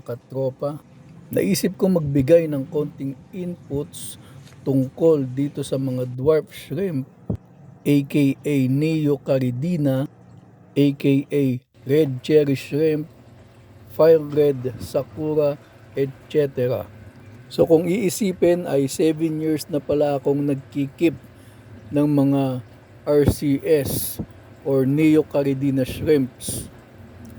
katropa. Naisip ko magbigay ng konting inputs tungkol dito sa mga dwarf shrimp aka Neocaridina aka red cherry shrimp, fire red sakura, etc. So kung iisipin ay 7 years na pala akong nagkikip ng mga RCS or Neocaridina shrimps.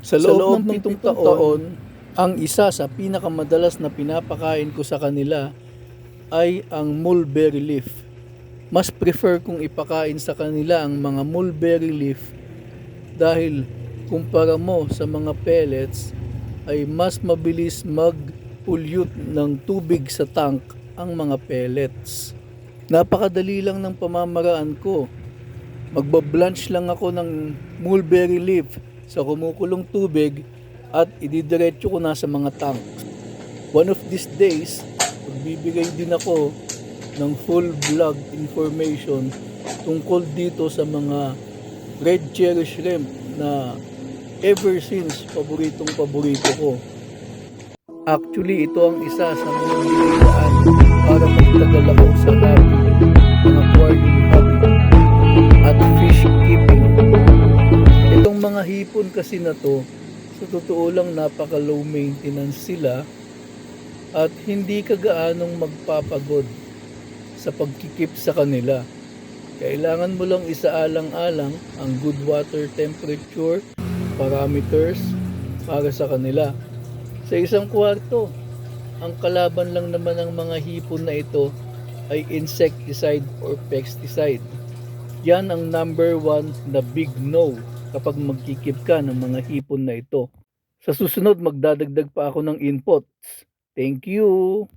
Sa loob ng 7 taon, ang isa sa pinakamadalas na pinapakain ko sa kanila ay ang mulberry leaf. Mas prefer kong ipakain sa kanila ang mga mulberry leaf dahil kumpara mo sa mga pellets ay mas mabilis mag-pollute ng tubig sa tank ang mga pellets. Napakadali lang ng pamamaraan ko. Magbablanch lang ako ng mulberry leaf sa kumukulong tubig at ididiretso ko na sa mga tank. One of these days, magbibigay din ako ng full vlog information tungkol dito sa mga red cherry shrimp na ever since paborito ko. Actually, ito ang isa sa mga nilayaan para magtagal ako sa hobby ng aquarium hobby at fish keeping. Itong mga hipon kasi na to, sa totoo lang napaka low maintenance sila at hindi ka gaanong magpapagod sa pagkikip sa kanila. Kailangan mo lang isaalang-alang ang good water temperature parameters para sa kanila. Sa isang kwarto, ang kalaban lang naman ng mga hipon na ito ay insecticide or pesticide. Yan ang number 1 na big no kapag magkikip ka ng mga hipon na ito. Sa susunod, magdadagdag pa ako ng inputs. Thank you!